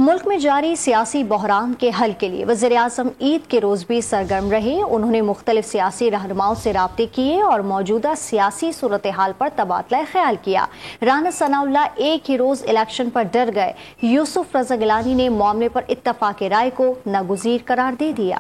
ملک میں جاری سیاسی بحران کے حل کے لیے وزیر اعظم عید کے روز بھی سرگرم رہے۔ انہوں نے مختلف سیاسی رہنماؤں سے رابطے کیے اور موجودہ سیاسی صورتحال پر تبادلہ خیال کیا۔ رانا ثناء اللہ ایک ہی روز الیکشن پر ڈر گئے۔ یوسف رضا گیلانی نے معاملے پر اتفاق رائے کو ناگزیر قرار دے دیا۔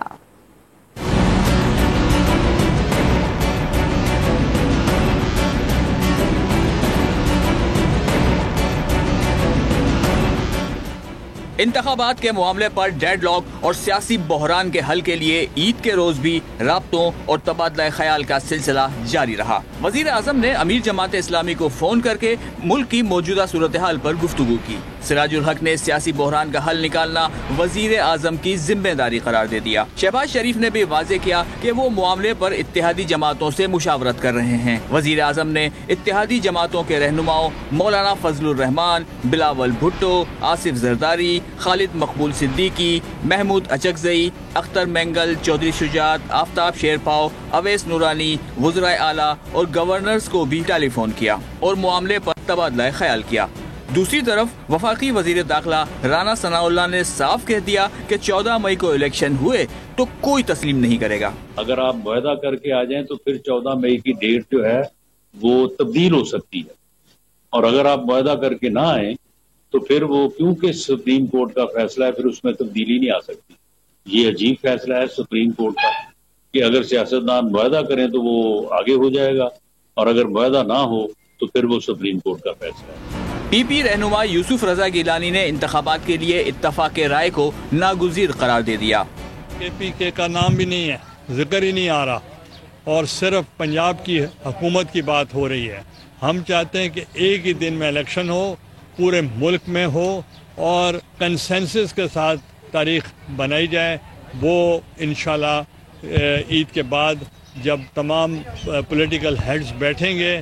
انتخابات کے معاملے پر ڈیڈ لاک اور سیاسی بحران کے حل کے لیے عید کے روز بھی رابطوں اور تبادلہ خیال کا سلسلہ جاری رہا۔ وزیر اعظم نے امیر جماعت اسلامی کو فون کر کے ملک کی موجودہ صورتحال پر گفتگو کی۔ سراج الحق نے سیاسی بحران کا حل نکالنا وزیر اعظم کی ذمہ داری قرار دے دیا۔ شہباز شریف نے بھی واضح کیا کہ وہ معاملے پر اتحادی جماعتوں سے مشاورت کر رہے ہیں۔ وزیر اعظم نے اتحادی جماعتوں کے رہنماؤں مولانا فضل الرحمان، بلاول بھٹو، آصف زرداری، خالد مقبول صدیقی، محمود اچکزئی، اختر مینگل، چودھری شجاعت، آفتاب شیرپاؤ، اویس نورانی، وزرائے اعلیٰ اور گورنرز کو بھی ٹیلی فون کیا اور معاملے پر تبادلہ خیال کیا۔ دوسری طرف وفاقی وزیر داخلہ رانا ثناء اللہ نے صاف کہہ دیا کہ 14 مئی کو الیکشن ہوئے تو کوئی تسلیم نہیں کرے گا۔ اگر آپ معاہدہ کر کے آ جائیں تو پھر 14 مئی کی ڈیٹ جو ہے وہ تبدیل ہو سکتی ہے، اور اگر آپ معاہدہ کر کے نہ آئیں تو پھر وہ کیونکہ سپریم کورٹ کا فیصلہ ہے، پھر اس میں تبدیلی نہیں آ سکتی۔ یہ عجیب فیصلہ ہے سپریم کورٹ کا کہ اگر سیاستدان معاہدہ کریں تو وہ آگے ہو جائے گا، اور اگر معاہدہ نہ ہو تو پھر وہ سپریم کورٹ کا فیصلہ ہے۔ پی پی رہنما یوسف رضا گیلانی نے انتخابات کے لیے اتفاق رائے کو ناگزیر قرار دے دیا۔ پی کے کا نام بھی نہیں ہے، ذکر ہی نہیں آ رہا، اور صرف پنجاب کی حکومت کی بات ہو رہی ہے۔ ہم چاہتے ہیں کہ ایک ہی دن میں الیکشن ہو، پورے ملک میں ہو، اور کنسنسس کے ساتھ تاریخ بنائی جائے۔ وہ انشاءاللہ عید کے بعد جب تمام پولیٹیکل ہیڈز بیٹھیں گے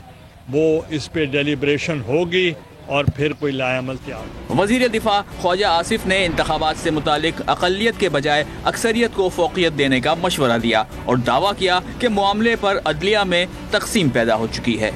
وہ اس پہ ڈیلیبریشن ہوگی اور پھر کوئی لائے عمل تیار۔ وزیر دفاع خواجہ آصف نے انتخابات سے متعلق اقلیت کے بجائے اکثریت کو فوقیت دینے کا مشورہ دیا اور دعویٰ کیا کہ معاملے پر عدلیہ میں تقسیم پیدا ہو چکی ہے۔